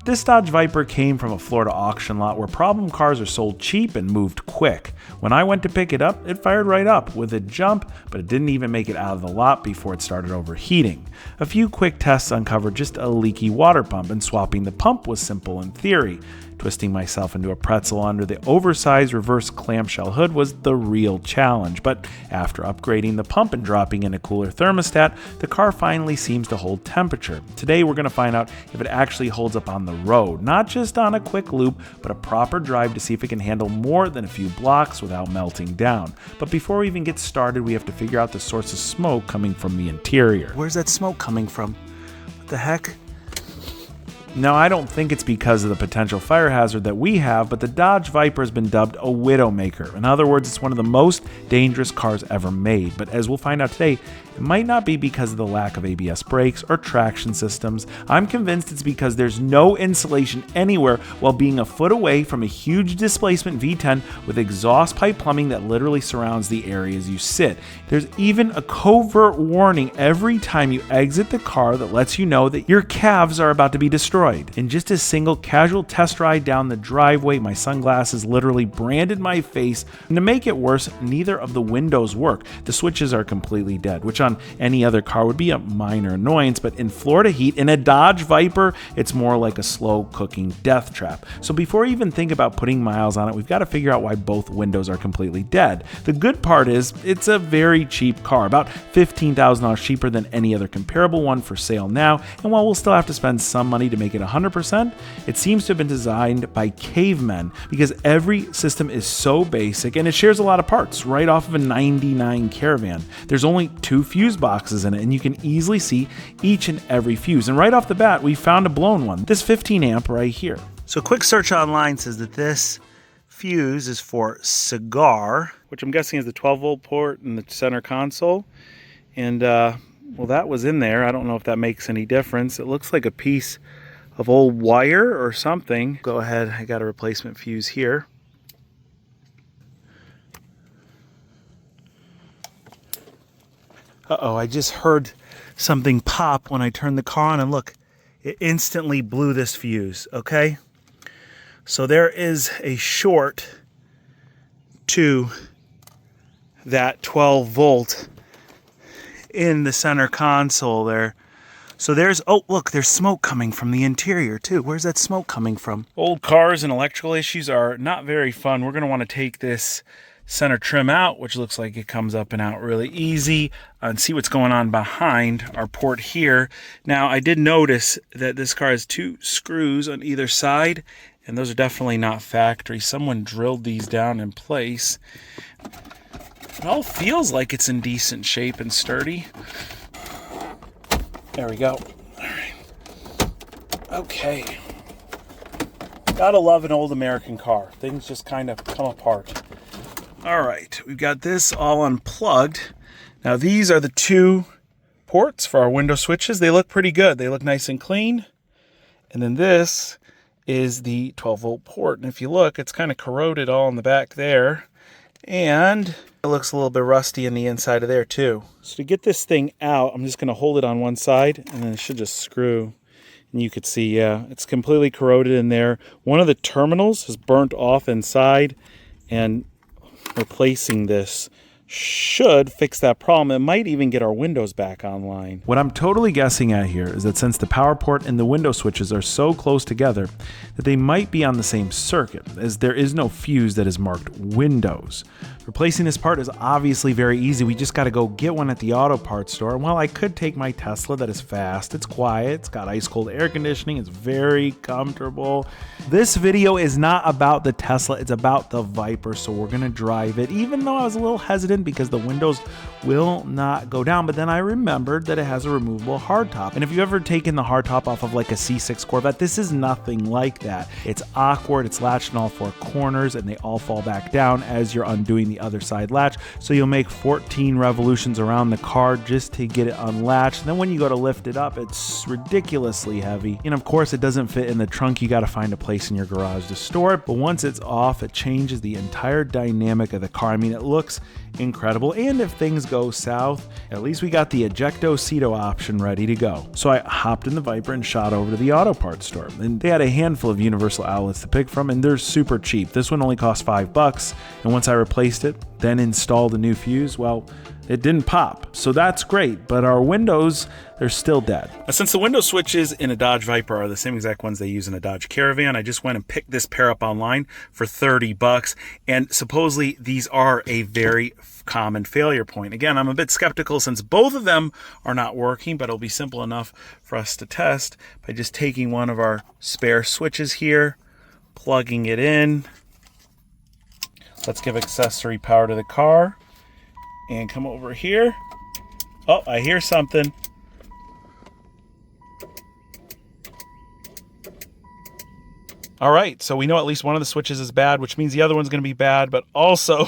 This Dodge Viper came from a Florida auction lot where problem cars are sold cheap and moved quick. When I went to pick it up, it fired right up with a jump, but it didn't even make it out of the lot before it started overheating. A few quick tests uncovered just a leaky water pump, and swapping the pump was simple in theory. Twisting myself into a pretzel under the oversized reverse clamshell hood was the real challenge, but after upgrading the pump and dropping in a cooler thermostat, the car finally seems to hold temperature. Today we're going to find out if it actually holds up on the road, not just on a quick loop, but a proper drive to see if it can handle more than a few blocks without melting down. But before we even get started, we have to figure out the source of smoke coming from the interior. Where's that smoke coming from? What the heck? Now, I don't think it's because of the potential fire hazard that we have, but the Dodge Viper has been dubbed a widowmaker. In other words, it's one of the most dangerous cars ever made. But as we'll find out today, it might not be because of the lack of ABS brakes or traction systems. I'm convinced it's because there's no insulation anywhere while being a foot away from a huge displacement V10 with exhaust pipe plumbing that literally surrounds the areas you sit. There's even a covert warning every time you exit the car that lets you know that your calves are about to be destroyed. In just a single casual test ride down the driveway, my sunglasses literally branded my face, and to make it worse, neither of the windows work. The switches are completely dead, which on any other car would be a minor annoyance, but in Florida heat, in a Dodge Viper, it's more like a slow cooking death trap. So before we even think about putting miles on it, we've got to figure out why both windows are completely dead. The good part is it's a very cheap car, about $15,000 cheaper than any other comparable one for sale now, and while we'll still have to spend some money to make it 100%, it seems to have been designed by cavemen because every system is so basic and it shares a lot of parts right off of a 99 Caravan. There's only 2 fuse boxes in it, and you can easily see each and every fuse. And right off the bat, we found a blown one, this 15 amp right here. So a quick search online says that this fuse is for cigar, which I'm guessing is the 12 volt port in the center console. And well, that was in there. I don't know if that makes any difference. It looks like a piece of old wire or something. Go ahead, I got a replacement fuse here. Uh-oh, I just heard something pop when I turned the car on, and look, it instantly blew this fuse, okay? So there is a short to that 12 volt in the center console there. So there's, oh look, there's smoke coming from the interior too. Where's that smoke coming from? Old cars and electrical issues are not very fun. We're gonna wanna take this center trim out, which looks like it comes up and out really easy, and see what's going on behind our port here. Now, I did notice that this car has 2 screws on either side, and those are definitely not factory. Someone drilled these down in place. It all feels like it's in decent shape and sturdy. There we go. All right. Okay. Gotta love an old American car. Things just kind of come apart. All right, we've got this all unplugged. Now these are the 2 ports for our window switches. They look pretty good. They look nice and clean. And then this is the 12 volt port. And if you look, it's kind of corroded all in the back there. And it looks a little bit rusty in the inside of there too. So to get this thing out, I'm just gonna hold it on one side and then it should just screw. And you could see, yeah, it's completely corroded in there. One of the terminals is burnt off inside, and replacing this should fix that problem. It might even get our windows back online. What I'm totally guessing at here is that since the power port and the window switches are so close together that they might be on the same circuit, as there is no fuse that is marked Windows. Replacing this part is obviously very easy. We just got to go get one at the auto parts store. And while I could take my Tesla that is fast, it's quiet, it's got ice cold air conditioning, it's very comfortable. This video is not about the Tesla, it's about the Viper, so we're gonna drive it, even though I was a little hesitant because the windows will not go down. But then I remembered that it has a removable hardtop. And if you've ever taken the hardtop off of like a C6 Corvette, this is nothing like that. It's awkward, it's latched in all 4 corners, and they all fall back down as you're undoing the other side latch. So you'll make 14 revolutions around the car just to get it unlatched. And then when you go to lift it up, it's ridiculously heavy. And of course, it doesn't fit in the trunk. You got to find a place in your garage to store it. But once it's off, it changes the entire dynamic of the car. I mean, it looks incredible, and if things go south, at least we got the ejecto-ceto option ready to go. So I hopped in the Viper and shot over to the auto parts store, and they had a handful of universal outlets to pick from, and they're super cheap. This one only cost $5, and once I replaced it, then installed a new fuse, well, it didn't pop. So that's great, but our windows, they're still dead. Since the window switches in a Dodge Viper are the same exact ones they use in a Dodge Caravan, I just went and picked this pair up online for $30, and supposedly these are a very common failure point. Again, I'm a bit skeptical since both of them are not working, but it'll be simple enough for us to test by just taking one of our spare switches here, plugging it in. Let's give accessory power to the car and come over here. Oh, I hear something. All right, so we know at least one of the switches is bad, which means the other one's going to be bad, but also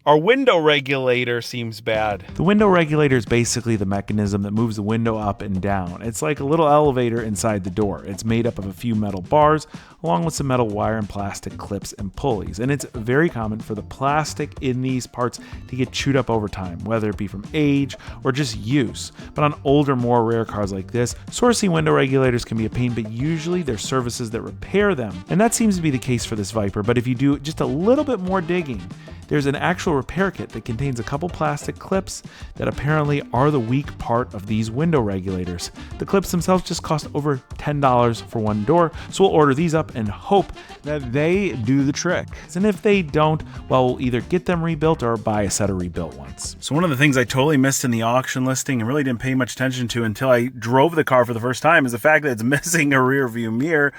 our window regulator seems bad. The window regulator is basically the mechanism that moves the window up and down. It's like a little elevator inside the door. It's made up of a few metal bars, along with some metal wire and plastic clips and pulleys. And it's very common for the plastic in these parts to get chewed up over time, whether it be from age or just use. But on older, more rare cars like this, sourcing window regulators can be a pain, but usually there's services that repair them. And that seems to be the case for this Viper, but if you do just a little bit more digging, there's an actual repair kit that contains a couple plastic clips that apparently are the weak part of these window regulators. The clips themselves just cost over $10 for one door, so we'll order these up and hope that they do the trick. And if they don't, well, we'll either get them rebuilt or buy a set of rebuilt ones. So one of the things I totally missed in the auction listing and really didn't pay much attention to until I drove the car for the first time is the fact that it's missing a rear view mirror.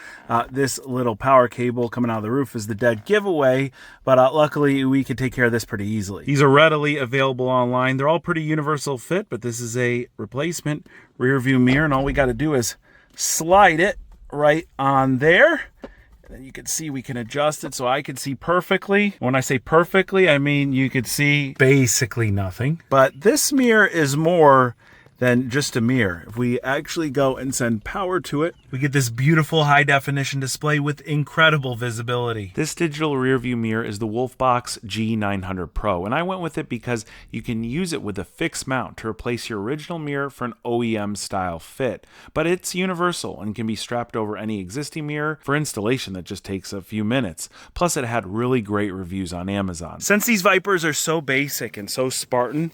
This little power cable coming out of the roof is the dead giveaway, but luckily we could take care of this pretty easily. These are readily available online. They're all pretty universal fit, but this is a replacement rear view mirror, and all we got to do is slide it right on there. And then you can see we can adjust it so I can see perfectly. When I say perfectly, I mean you could see basically nothing. But this mirror is more than just a mirror. If we actually go and send power to it, we get this beautiful high definition display with incredible visibility. This digital rear view mirror is the Wolfbox G900 Pro, and I went with it because you can use it with a fixed mount to replace your original mirror for an OEM style fit, but it's universal and can be strapped over any existing mirror for installation that just takes a few minutes. Plus it had really great reviews on Amazon. Since these Vipers are so basic and so Spartan,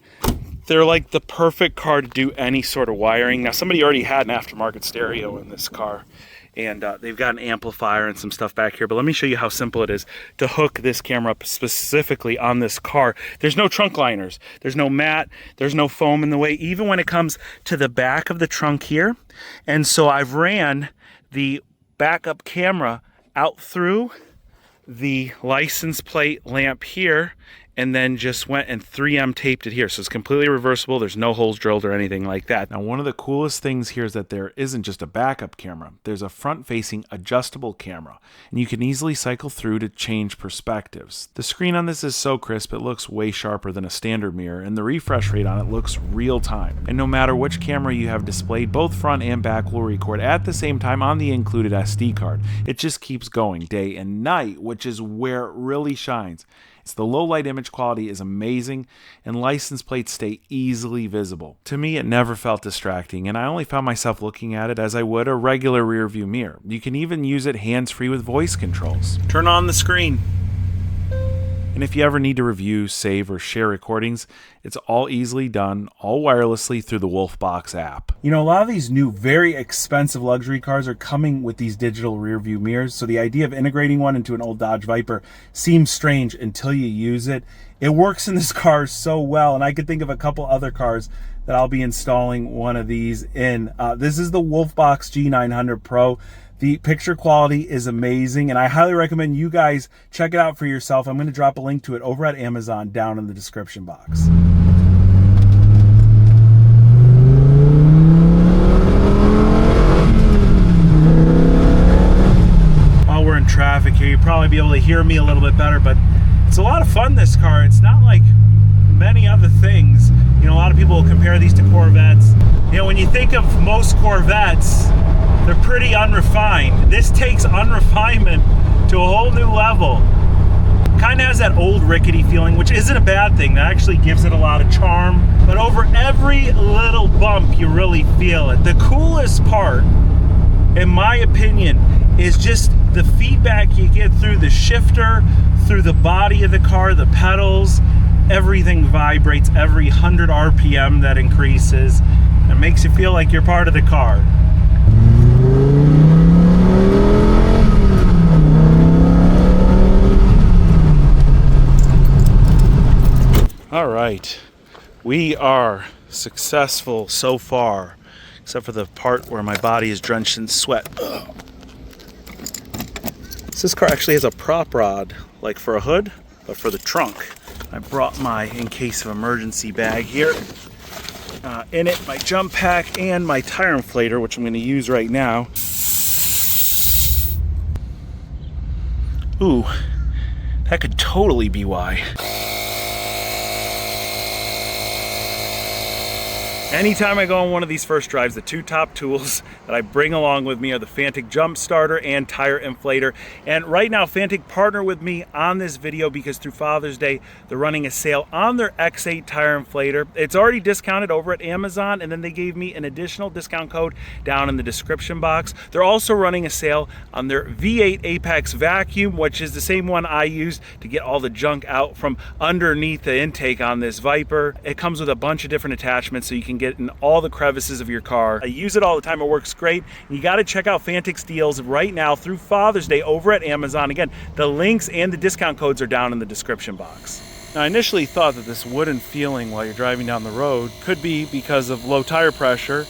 they're like the perfect car to do any sort of wiring. Now, somebody already had an aftermarket stereo in this car, and they've got an amplifier and some stuff back here, but let me show you how simple it is to hook this camera up specifically on this car. There's no trunk liners, there's no mat, there's no foam in the way, even when it comes to the back of the trunk here. And so I've ran the backup camera out through the license plate lamp here, and then just went and 3M taped it here. So it's completely reversible. There's no holes drilled or anything like that. Now, one of the coolest things here is that there isn't just a backup camera. There's a front-facing adjustable camera, and you can easily cycle through to change perspectives. The screen on this is so crisp, it looks way sharper than a standard mirror, and the refresh rate on it looks real time. And no matter which camera you have displayed, both front and back will record at the same time on the included SD card. It just keeps going day and night, which is where it really shines. The low light image quality is amazing, and license plates stay easily visible. To me, it never felt distracting, and I only found myself looking at it as I would a regular rear view mirror. You can even use it hands-free with voice controls. Turn on the screen. And if you ever need to review, save, or share recordings, it's all easily done, all wirelessly through the Wolfbox app. You know, a lot of these new, very expensive luxury cars are coming with these digital rear view mirrors, so the idea of integrating one into an old Dodge Viper seems strange until you use it. It works in this car so well, and I could think of a couple other cars that I'll be installing one of these in. This is the Wolfbox G900 Pro. The picture quality is amazing, and I highly recommend you guys check it out for yourself. I'm going to drop a link to it over at Amazon down in the description box. While we're in traffic here, you'll probably be able to hear me a little bit better, but it's a lot of fun, this car. It's not like many other things. You know, a lot of people will compare these to Corvettes. You know, when you think of most Corvettes, they're pretty unrefined. This takes unrefinement to a whole new level. Kind of has that old rickety feeling, which isn't a bad thing. That actually gives it a lot of charm. But over every little bump, you really feel it. The coolest part, in my opinion, is just the feedback you get through the shifter, through the body of the car, the pedals. Everything vibrates every 100 RPM that increases. It makes you feel like you're part of the car. All right, we are successful so far, except for the part where my body is drenched in sweat. Ugh. This car actually has a prop rod, like for a hood, but for the trunk. I brought my in case of emergency bag here. In it, my jump pack and my tire inflator, which I'm going to use right now. Ooh, that could totally be why. Anytime I go on one of these first drives, the two top tools that I bring along with me are the Fantic jump starter and tire inflator. And right now, Fantic partnered with me on this video because through Father's Day, they're running a sale on their X8 tire inflator. It's already discounted over at Amazon, and then they gave me an additional discount code down in the description box. They're also running a sale on their V8 Apex vacuum, which is the same one I used to get all the junk out from underneath the intake on this Viper. It comes with a bunch of different attachments so you can get in all the crevices of your car. I use it all the time. It works great. And you got to check out Fantic's deals right now through Father's Day over at Amazon. Again, the links and the discount codes are down in the description box. Now, I initially thought that this wooden feeling while you're driving down the road could be because of low tire pressure.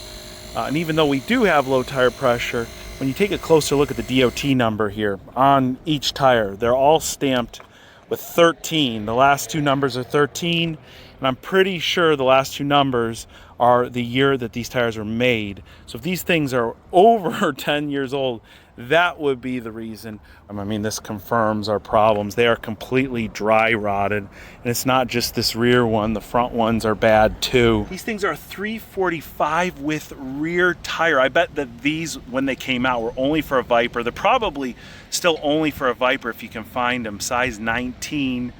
And even though we do have low tire pressure, when you take a closer look at the DOT number here on each tire, they're all stamped with 13. The last two numbers are 13. And I'm pretty sure the last two numbers are the year that these tires were made. So if these things are over 10 years old, that would be the reason. I mean, this confirms our problems. They are completely dry rotted. And it's not just this rear one, the front ones are bad too. These things are 345 with rear tire. I bet that these, when they came out, were only for a Viper. They're probably still only for a Viper if you can find them, size 19.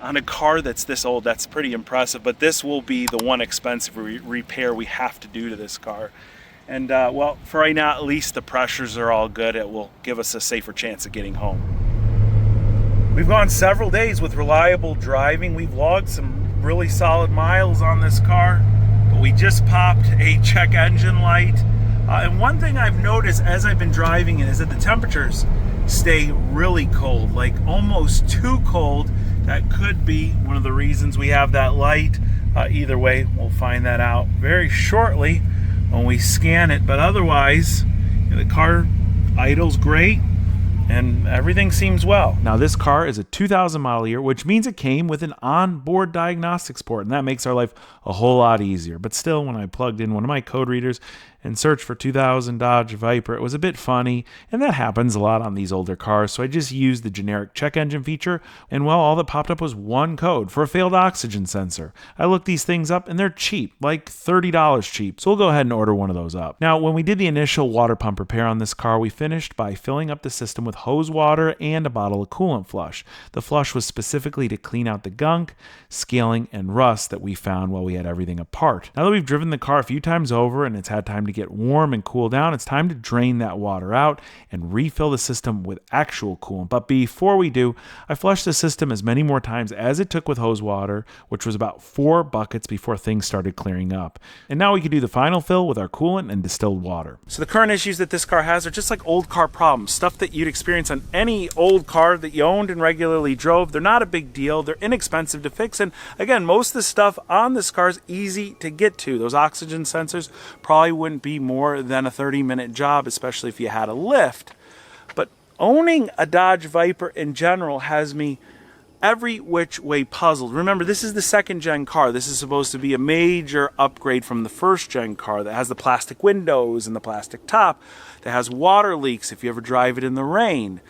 On a car that's this old, that's pretty impressive, but this will be the one expensive repair we have to do to this car. And well, for right now, at least the pressures are all good. It will give us a safer chance of getting home. We've gone several days with reliable driving. We've logged some really solid miles on this car, but we just popped a check engine light. And one thing I've noticed as I've been driving it is that the temperatures stay really cold, like almost too cold. That could be one of the reasons we have that light. Either way, we'll find that out very shortly when we scan it. But otherwise, the car idles great and everything seems well. Now, this car is a 2000 model year, which means it came with an onboard diagnostics port, and that makes our life a whole lot easier. But still, when I plugged in one of my code readers and searched for 2000 Dodge Viper, it was a bit funny, and that happens a lot on these older cars, so I just used the generic check engine feature, and well, all that popped up was one code for a failed oxygen sensor. I looked these things up, and they're cheap, like $30 cheap, so we'll go ahead and order one of those up. Now, when we did the initial water pump repair on this car, we finished by filling up the system with hose water and a bottle of coolant flush. The flush was specifically to clean out the gunk, scaling, and rust that we found while we had everything apart. Now that we've driven the car a few times over and it's had time to get warm and cool down, it's time to drain that water out and refill the system with actual coolant. But before we do, I flushed the system as many more times as it took with hose water, which was about 4 buckets before things started clearing up. And now we can do the final fill with our coolant and distilled water. So the current issues that this car has are just like old car problems, stuff that you'd experience on any old car that you owned and regularly drove. They're not a big deal. They're inexpensive to fix. And again, most of the stuff on this car is easy to get to. Those oxygen sensors probably wouldn't be more than a 30-minute job, especially if you had a lift. But owning a Dodge Viper in general has me every which way puzzled. Remember, this is the second gen car. This is supposed to be a major upgrade from the first gen car that has the plastic windows and the plastic top, that has water leaks if you ever drive it in the rain.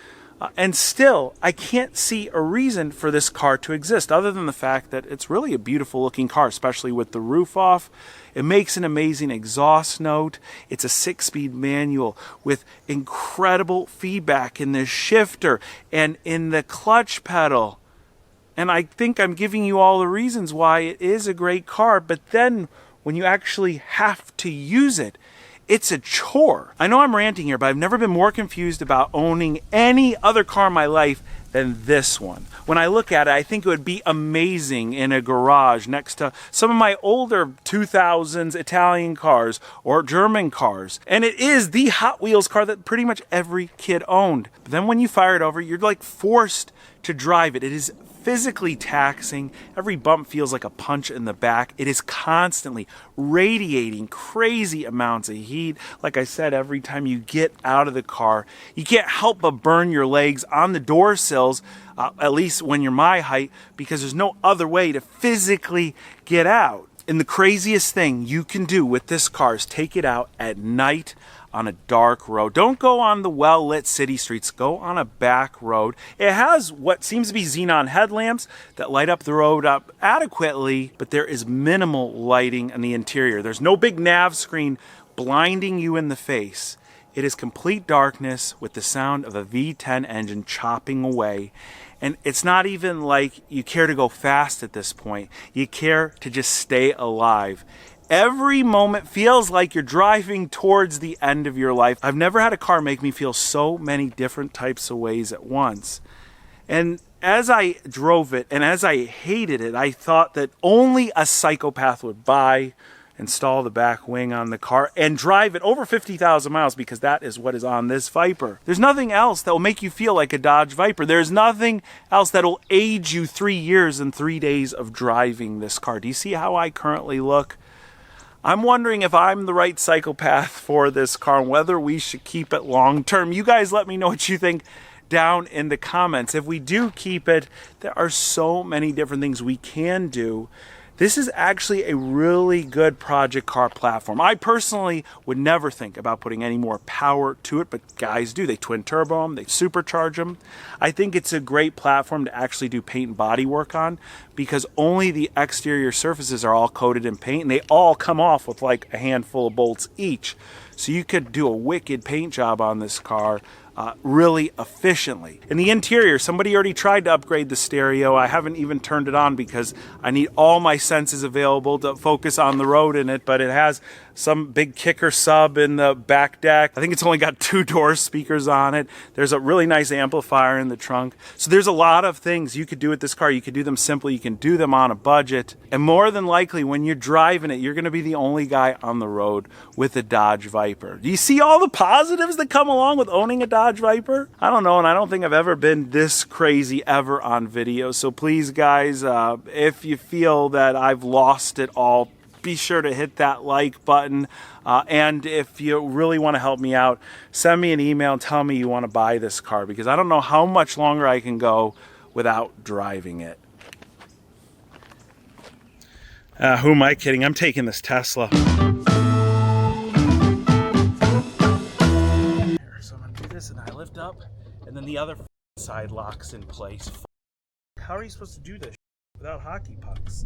And still, I can't see a reason for this car to exist other than the fact that it's really a beautiful looking car, especially with the roof off. It makes an amazing exhaust note. It's a 6-speed manual with incredible feedback in the shifter and in the clutch pedal. And I think I'm giving you all the reasons why it is a great car, but then when you actually have to use it, it's a chore. I know I'm ranting here, but I've never been more confused about owning any other car in my life than this one. When I look at it, I think it would be amazing in a garage next to some of my older 2000s Italian cars or German cars. And it is the Hot Wheels car that pretty much every kid owned. But then when you fire it over, you're like forced to drive it. It is physically taxing. Every bump feels like a punch in the back. It is constantly radiating crazy amounts of heat. Like I said, every time you get out of the car, you can't help but burn your legs on the door sills, at least when you're my height, because there's no other way to physically get out. And the craziest thing you can do with this car is take it out at night on a dark road. Don't go on the well-lit city streets. Go on a back road. It has what seems to be xenon headlamps that light up the road up adequately, but there is minimal lighting in the interior. There's no big nav screen blinding you in the face. It is complete darkness with the sound of a V10 engine chopping away. And it's not even like you care to go fast at this point. You care to just stay alive. Every moment feels like you're driving towards the end of your life. I've never had a car make me feel so many different types of ways at once. And as I drove it and as I hated it, I thought that only a psychopath would buy, install the back wing on the car, and drive it over 50,000 miles, because that is what is on this Viper. There's nothing else that will make you feel like a Dodge Viper. There's nothing else that will age you 3 years and 3 days of driving this car. Do you see how I currently look? I'm wondering if I'm the right psychopath for this car and whether we should keep it long term. You guys let me know what you think down in the comments. If we do keep it, there are so many different things we can do. This is actually a really good project car platform. I personally would never think about putting any more power to it, but guys do. They twin turbo them, they supercharge them. I think it's a great platform to actually do paint and body work on, because only the exterior surfaces are all coated in paint, and they all come off with like a handful of bolts each. So you could do a wicked paint job on this car really efficiently. In the interior, somebody already tried to upgrade the stereo. I haven't even turned it on because I need all my senses available to focus on the road in it, but it has some big kicker sub in the back deck. I think it's only got 2 door speakers on it. There's a really nice amplifier in the trunk. So there's a lot of things you could do with this car. You could do them simply, you can do them on a budget, and more than likely when you're driving it, you're going to be the only guy on the road with a Dodge Viper. Do you see all the positives that come along with owning a Dodge Viper? I don't know, and I don't think I've ever been this crazy ever on video. So please guys, if you feel that I've lost it all, be sure to hit that like button. And if you really want to help me out, send me an email and tell me you want to buy this car, because I don't know how much longer I can go without driving it. Who am I kidding? I'm taking this Tesla. Here, so I'm going to do this, and I lift up, and then the other side locks in place. How are you supposed to do this without hockey pucks?